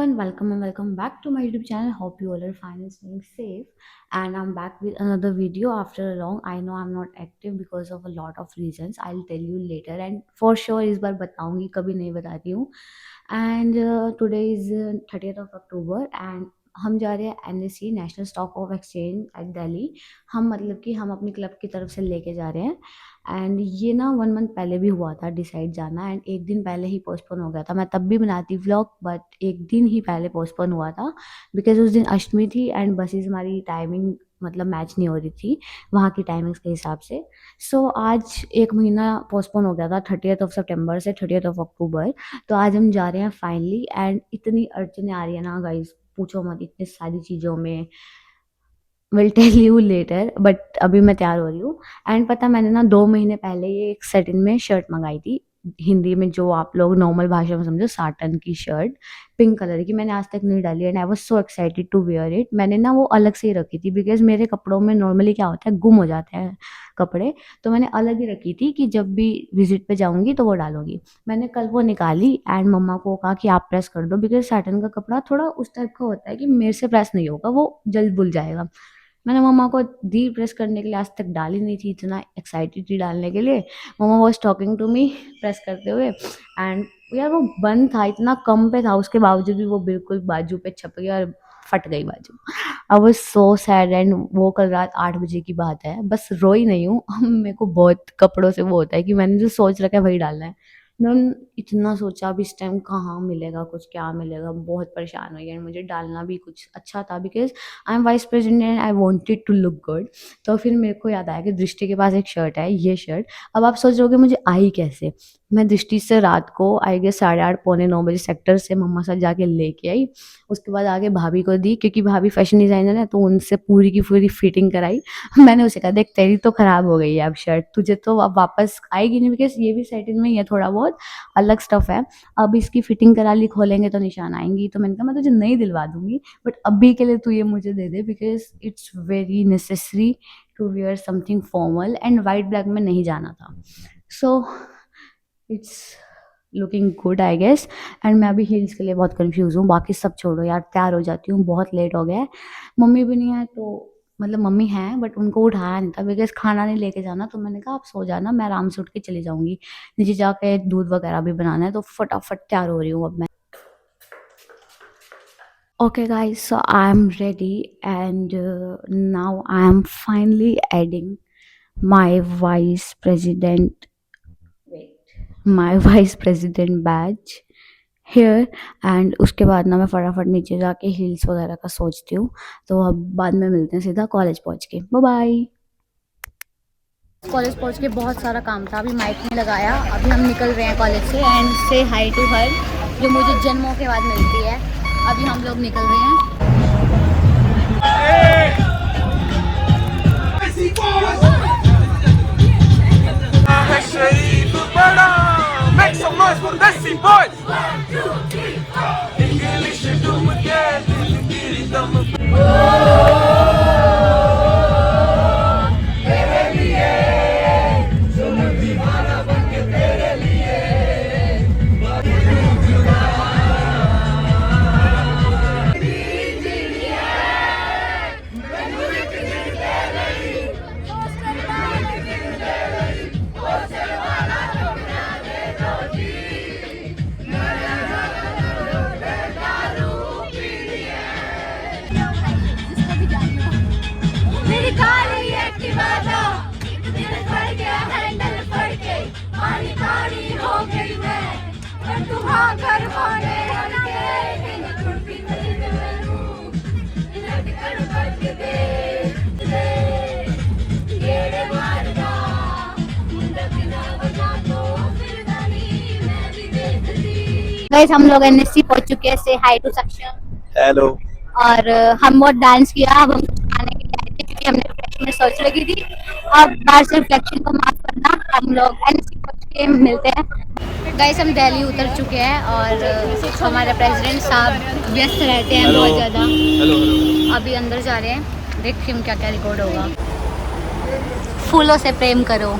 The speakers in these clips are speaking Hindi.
everyone, welcome and welcome back to my YouTube channel. Hope you all are fine and staying safe. And I'm back with another video after a long. I know I'm not active because of a lot of reasons. I'll tell you later, and for sure इस बार बताऊंगी, कभी नहीं बताती हूँ. And today is 30th of October and हम जा रहे हैं NSE national stock of exchange at Delhi. हम मतलब कि हम अपनी क्लब की तरफ से लेके जा रहे हैं. एंड ये ना 1 मंथ पहले भी हुआ था डिसाइड जाना, एंड एक दिन पहले ही पोस्टपोन हो गया था. मैं तब भी बनाती व्लॉग, बट एक दिन ही पहले पोस्टपोन हुआ था बिकॉज उस दिन अष्टमी थी एंड बसेस हमारी टाइमिंग मतलब मैच नहीं हो रही थी वहाँ की टाइमिंग्स के हिसाब से. सो आज एक महीना पोस्टपोन हो गया था 30th of September से 30th of October. तो आज हम जा रहे हैं फाइनली, एंड इतनी अड़चने आ रही है ना गाइज, पूछो मत, इतनी सारी चीज़ों में. Will tell you later, but अभी मैं तैयार हो रही हूँ. एंड पता, मैंने ना 2 महीने पहले ये एक सेटिन में शर्ट मंगाई थी, हिंदी में जो आप लोग नॉर्मल भाषा में समझो, साटन की शर्ट, पिंक कलर की. मैंने आज तक नहीं डाली and I was so excited to wear it. मैंने ना वो अलग से ही रखी थी बिकॉज मेरे कपड़ों में नॉर्मली क्या होता है, गुम हो जाते हैं कपड़े. तो मैंने अलग ही रखी थी कि जब भी विजिट पे जाऊंगी तो वो डालूंगी. मैंने कल वो निकाली एंड मम्मा को कहा कि आप प्रेस कर दो बिकॉज साटन का कपड़ा थोड़ा उस टाइप का होता है कि मेरे से प्रेस नहीं होगा, वो जल्द भूल जाएगा. मैंने मम्मा को दी प्रेस करने के लिए, आज तक डाली नहीं थी, इतना एक्साइटेड थी डालने के लिए. Mumma was talking to me press करते हुए, एंड यार वो बंद था, इतना कम पे था, उसके बावजूद भी वो बिल्कुल बाजू पे छप गया और फट गई बाजू. आई वाज सो सैड. एंड वो कल रात 8 बजे की बात है, बस रोई नहीं हूँ. मेरे को बहुत कपड़ों से वो होता है कि मैंने जो सोच रखा है वही डालना है. मैंने इतना सोचा अब इस टाइम कहाँ मिलेगा कुछ, क्या मिलेगा, बहुत परेशान हुई. एंड मुझे डालना भी कुछ अच्छा था because I am vice president and I wanted to look good. तो फिर मेरे को याद आया कि दृष्टि के पास एक शर्ट है, ये शर्ट. अब आप सोच रहे होगे मुझे आई कैसे. मैं दृष्टि से रात को आई गेस 8:30 पौने 9 बजे सेक्टर से मम्मा साथ जाके लेके आई. उसके बाद आगे भाभी को दी क्योंकि भाभी फैशन डिजाइनर है, तो उनसे पूरी की पूरी फिटिंग कराई. मैंने उसे कहा, देख तेरी तो खराब हो गई है अब शर्ट, तुझे तो अब वापस आएगी नहीं बिकॉज ये भी सेटिन में ये थोड़ा बहुत अलग स्टफ है. अब इसकी फिटिंग करा ली, खोलेंगे तो निशान आएंगी. तो मैंने कहा मैं तुझे नहीं दिलवा दूंगी, बट अभी के लिए तू ये मुझे दे दे because it's very necessary to wear something formal, and white black में नहीं जाना था. So it's looking good I guess. And मैं अभी हील्स के लिए बहुत कंफ्यूज हूँ. बाकी सब छोड़ो यार, तैयार हो जाती हूँ, बहुत लेट हो गया है. मम्मी भी नहीं है, तो मतलब मम्मी है बट उनको उठाया नहीं था बिकॉज खाना नहीं लेके जाना. तो मैंने कहा आप सो जाना, मैं आराम से उठ के चली जाऊंगी. नीचे जाके दूध वगैरह भी बनाना है, तो फटाफट तैयार हो रही हूँ अब मैं. Okay, guys, so I'm ready, and now I am finally adding my vice president. Wait, my vice president badge here. And उसके बाद ना मैं फटाफट नीचे जाके हील्स वगैरह का सोचती हूँ. तो अब बाद में मिलते हैं सीधा कॉलेज पहुँच के. Bye bye. कॉलेज पहुँच के बहुत सारा काम था, अभी माइक नहीं लगाया. अभी हम निकल रहे हैं कॉलेज से. एंड से हाई टू हर जो मुझे जन्मों के बाद मिलती है. अभी हम लोग निकल रहे हैं. Make some noise for Desi boys. 1, 2, 3, 4. English do again. Guys हम लोग एनएससी पहुंच चुके हैं. से हाई टू सेक्शन. हेलो. और हम बहुत डांस किया. अब हम कुछ खाने के लिए आए थे क्योंकि हमने रिफ्लेक्शन में सोच रखी थी. अब बाहर से रिफ्लेक्शन को माफ करना. हम लोग एनएससी पहुंच के मिलते हैं. गाइस हम दिल्ली उतर चुके हैं और हमारे प्रेसिडेंट साहब व्यस्त रहते हैं बहुत ज़्यादा. अभी अंदर जा रहे हैं, देखिए हम क्या क्या रिकॉर्ड होगा. फूलों से प्रेम करो,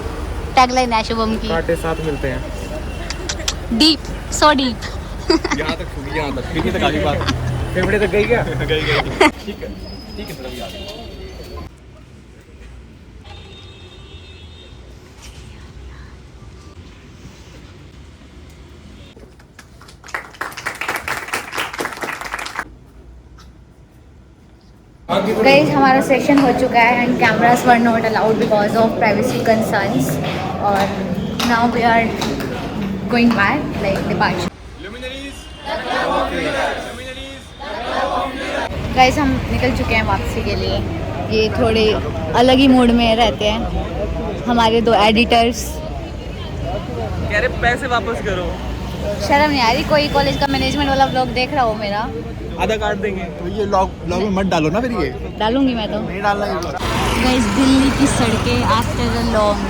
टैगलाइन है शुभम की. कांटे साथ मिलते हैं. Deep, so deep. यहाँ तक छूगी, यहाँ तक, पीछे तक आगे बात, फेफड़े तक गई क्या? गई गई। ठीक है मतलब यार। गाइस हमारा सेशन हो चुका है and cameras were not allowed because of privacy concerns और now we are going back like departure. Guys हम निकल चुके हैं वापसी के लिए। ये थोड़े अलग ही मूड में रहते हैं हमारे दो एडिटर्स। कह रहे पैसे वापस करो। शर्म नहीं आ रही? कोई कॉलेज का मैनेजमेंट वाला ब्लॉग देख रहा हो मेरा? आधा काट देंगे तो ये लॉग में मत डालो ना, फिर ये डालूंगी मैं तो। नहीं डालना ये। गाइस दिल्ली की सड़कें आफ्टर अ लॉन्ग,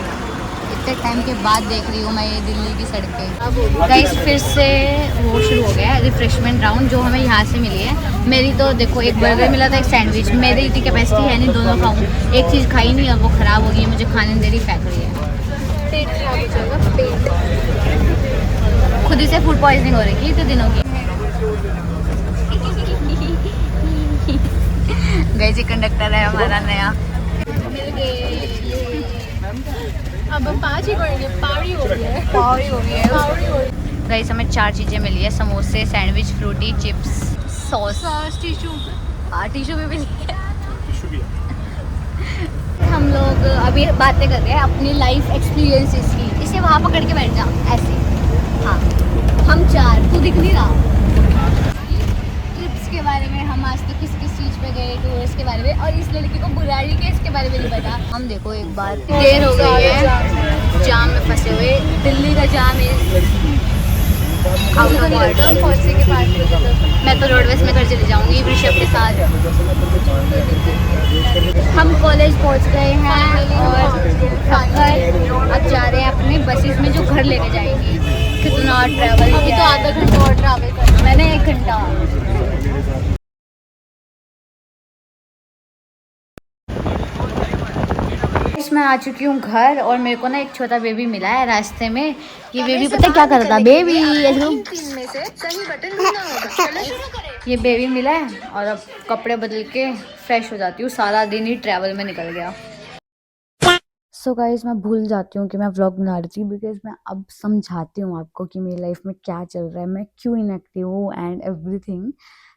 इतने टाइम के बाद देख रही हूँ मैं ये दिल्ली की सड़कें। गाइस फिर से वो शुरू हो गया है रिफ्रेशमेंट राउंड जो हमें यहाँ से मिली है। मेरी तो देखो एक बर्गर मिला था, एक सैंडविच। मेरी इतनी कैपेसिटी है नहीं दोनों खाऊं। एक चीज़ खाई नहीं और वो ख़राब हो गई है, मुझे खाने दे रही, फेंक रही है। पेट खराब हो जाएगा, पेट। खुद ही से फूड पॉइजनिंग हो रही थी इतने दिनों की। गाइस ये कंडक्टर है हमारा नया। मिल गए। अब हम 5 ही करेंगे, पावड़ी हो गई है, पावड़ी हो गई है। गाइस हमें 4 चीज़ें मिली है, समोसे, sandwich, Frooti, chips, sauce, tissue. हाँ टिशू भी मिली है। हम लोग अभी बातें कर रहे हैं अपनी लाइफ एक्सपीरियंसेस की। इसे वहाँ पकड़ के बैठ जा ऐसे। हाँ हम 4, तू दिख नहीं रहा। ट्रिप्स के बारे में हम आज तक किस किस चीज़ पे गए, टूरिस्ट के बारे में, और इस लड़की को बुराड़ी के इसके बारे में नहीं पता। हम देखो एक बार देर हो गई है, जाम में फंसे हुए। दिल्ली का जाम है पहुँचने के बाद। मैं तो रोडवेज में घर चली जाऊँगी ऋषभ के साथ। हम कॉलेज पहुँच गए हैं और अब जा रहे हैं अपने बसेस में जो घर लेके जाएंगी। कितना ट्रैवल, अभी तो आधा घंटा और ट्रैवल करना, मैंने 1 घंटा। मैं आ चुकी हूँ घर और मेरे को ना एक छोटा बेबी मिला है रास्ते में। ये बेबी पता है क्या कर रहा था? बेबी ये बेबी मिला है और अब कपड़े बदल के फ्रेश हो जाती हूँ। सारा दिन ही ट्रैवल में निकल गया। सो गाइज मैं भूल जाती हूँ कि मैं व्लॉग बना रही थी बिकॉज मैं अब समझाती हूँ आपको कि मेरी लाइफ में क्या चल रहा है, मैं क्यों इनएक्टिव हूँ एंड एवरीथिंग।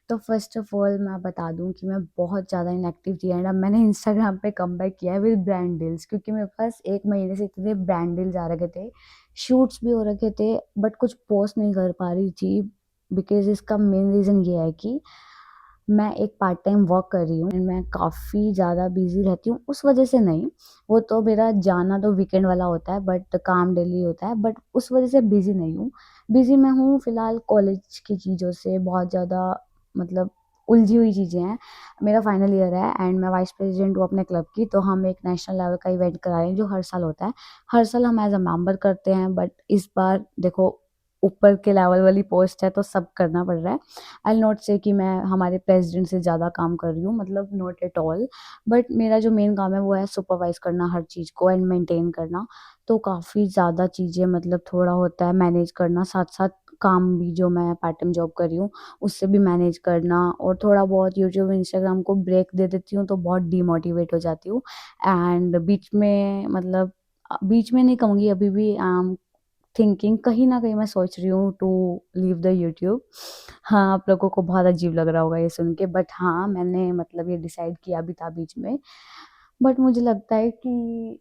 तो फर्स्ट ऑफ ऑल मैं बता दूँ कि मैं बहुत ज़्यादा इनएक्टिव थी एंड अब मैंने इंस्टाग्राम पे कम बैक किया है विद ब्रांड डील्स, क्योंकि मेरे पास 1 महीने से इतने ब्रांड डील्स आ रखे थे, शूट्स भी हो रखे थे, बट कुछ पोस्ट नहीं कर पा रही थी। बिकॉज इसका मेन रीज़न ये है कि मैं एक पार्ट टाइम वर्क कर रही हूँ एंड मैं काफ़ी ज़्यादा बिजी रहती हूँ, उस वजह से नहीं। वो तो मेरा जाना तो वीकेंड वाला होता है बट काम डेली होता है, बट उस वजह से बिजी नहीं हूँ। बिजी मैं हूँ फिलहाल कॉलेज की चीज़ों से, बहुत ज़्यादा मतलब उलझी हुई चीज़ें हैं। मेरा फाइनल ईयर है एंड मैं वाइस प्रेसिडेंट हूँ अपने क्लब की, तो हम एक नेशनल लेवल का इवेंट करा रहे हैं जो हर साल होता है। हर साल हम एज अ मेंबर करते हैं, बट इस बार देखो ऊपर के लेवल वाली पोस्ट है तो सब करना पड़ रहा है। आई नॉट से कि मैं हमारे प्रेसिडेंट से ज़्यादा काम कर रही हूँ, मतलब नॉट एट ऑल। बट मेरा जो मेन काम है वो है सुपरवाइज करना हर चीज़ को एंड मेंटेन करना। तो काफ़ी ज़्यादा चीज़ें मतलब थोड़ा होता है मैनेज करना, साथ साथ काम भी जो मैं पार्ट टाइम जॉब कर रही हूँ उससे भी मैनेज करना, और थोड़ा बहुत यूट्यूब इंस्टाग्राम को ब्रेक दे देती हूँ तो बहुत डीमोटिवेट हो जाती हूँ। एंड बीच में मतलब बीच में नहीं कहूँगी, अभी भी थिंकिंग कहीं न कहीं मैं सोच रही हूँ टू लीव द यूट्यूब। हाँ, आप लोगों को बहुत अजीब लग रहा होगा ये सुन के, बट हाँ, मैंने मतलब ये डिसाइड किया भी था बीच में। बट मुझे लगता है कि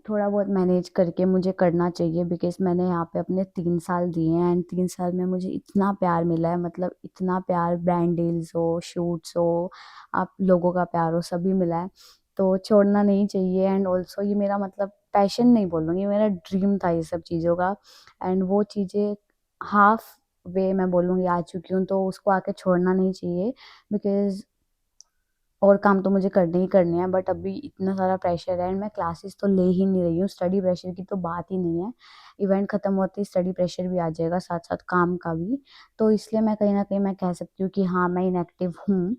थोड़ा बहुत मैनेज करके मुझे करना चाहिए बिकॉज़ मैंने यहाँ पे अपने 3 साल दिए हैं एंड 3 साल में मुझे इतना प्यार मिला है, मतलब इतना प्यार, ब्रांड डील्स हो, शूट्स हो, आप लोगों का प्यार हो, सभी मिला है। तो छोड़ना नहीं चाहिए एंड ऑल्सो ये मेरा मतलब पैशन नहीं बोलूँगी, मेरा ड्रीम था ये सब चीज़ों का एंड वो चीज़ें हाफ वे मैं बोलूँगी आ चुकी हूँ, तो उसको आके छोड़ना नहीं चाहिए बिकॉज़ और काम तो मुझे करने ही करने हैं, बट अभी इतना सारा प्रेशर है एंड मैं क्लासेस तो ले ही नहीं रही हूँ। स्टडी प्रेशर की तो बात ही नहीं है। इवेंट खत्म होते ही स्टडी प्रेशर भी आ जाएगा, साथ-साथ काम का भी। तो इसलिए मैं कहीं न कहीं मैं कह सकती हूँ कि हाँ, मैं इनएक्टिव हूँ।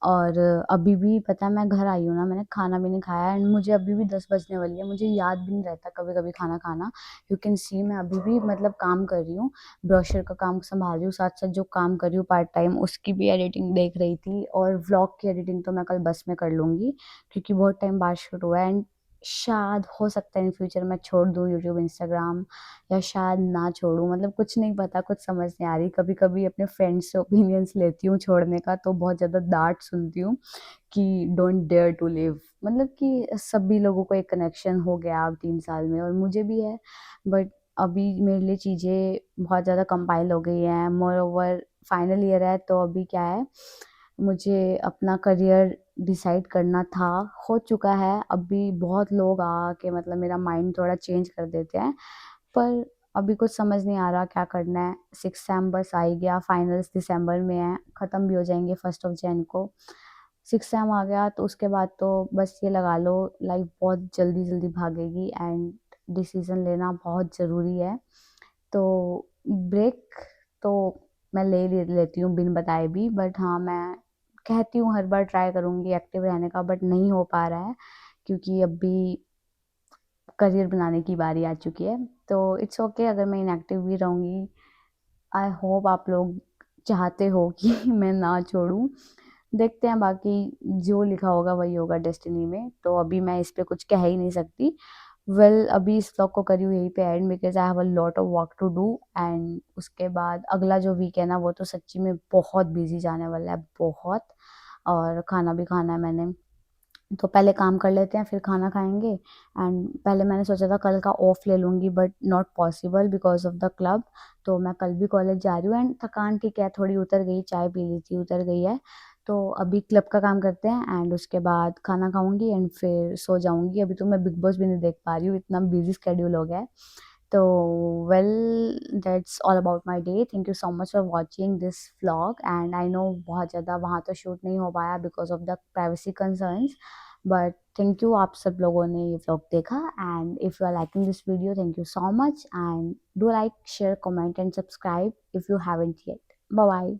और अभी भी पता है मैं घर आई हूँ ना, मैंने खाना भी नहीं खाया एंड मुझे अभी भी 10 बजने वाली है, मुझे याद भी नहीं रहता कभी कभी खाना खाना। यू कैन सी मैं अभी भी मतलब काम कर रही हूँ, ब्रोशर का काम संभाल रही हूँ, साथ साथ जो काम कर रही हूँ पार्ट टाइम उसकी भी एडिटिंग देख रही थी, और व्लॉग की एडिटिंग तो मैं कल बस में कर लूँगी क्योंकि बहुत टाइम बाद शुरू हुआ है। एंड शायद हो सकता है इन फ्यूचर मैं छोड़ दूँ यूट्यूब इंस्टाग्राम, या शायद ना छोड़ूं, मतलब कुछ नहीं पता, कुछ समझ नहीं आ रही। कभी कभी अपने फ्रेंड्स से ओपिनियंस लेती हूँ छोड़ने का तो बहुत ज़्यादा डांट सुनती हूँ कि डोंट डेयर टू लिव, मतलब कि सभी लोगों को एक कनेक्शन हो गया अब 3 साल में और मुझे भी है, बट अभी मेरे लिए चीज़ें बहुत ज़्यादा कंपाइल हो गई हैं। मोर ओवर फाइनल ईयर है तो अभी क्या है, मुझे अपना करियर डिसाइड करना था, हो चुका है। अभी बहुत लोग आके मतलब मेरा माइंड थोड़ा चेंज कर देते हैं, पर अभी कुछ समझ नहीं आ रहा क्या करना है। 6 सेम बस आ ही गया, फाइनल्स दिसंबर में है, ख़त्म भी हो जाएंगे 1 Jan को। 6 सेम आ गया तो उसके बाद तो बस ये लगा लो लाइफ बहुत जल्दी जल्दी भागेगी एंड डिसीज़न लेना बहुत ज़रूरी है। तो ब्रेक तो मैं ले लेती हूँ बिन बताए भी, बट हाँ मैं कहती हूँ हर बार ट्राई करूँगी एक्टिव रहने का, बट नहीं हो पा रहा है क्योंकि अभी करियर बनाने की बारी आ चुकी है। तो इट्स ओके अगर मैं इनएक्टिव भी रहूँगी। आई होप आप लोग चाहते हो कि मैं ना छोड़ूं, देखते हैं बाकी, जो लिखा होगा वही होगा डेस्टिनी में, तो अभी मैं इस पे कुछ कह ही नहीं सकती। अभी इस व्लॉग को करी हूँ यहीं पे and because I have a lot of work to do. And उसके बाद अगला जो वीक है ना वो तो सच्ची में बहुत बिजी जाने वाला है, बहुत। और खाना भी खाना है मैंने, तो पहले काम कर लेते हैं फिर खाना खाएंगे। एंड पहले मैंने सोचा था कल का ऑफ ले लूँगी but not possible because of the club. तो मैं कल भी कॉलेज जा रही हूँ एंड थकान ठीक है थोड़ी उतर गई, चाय पी ली थी उतर गई है। तो अभी क्लब का काम करते हैं एंड उसके बाद खाना खाऊंगी एंड फिर सो जाऊंगी। अभी तो मैं बिग बॉस भी नहीं देख पा रही हूँ, इतना बिजी स्केड्यूल हो गया है। तो well, that's all about my day. Thank you so much for watching this vlog and I know बहुत ज़्यादा वहाँ तो शूट नहीं हो पाया because of the privacy concerns, but thank you आप सब लोगों ने ये व्लॉग देखा। And if you are liking this video thank you so much and do like share comment and subscribe if you haven't yet. Bye bye.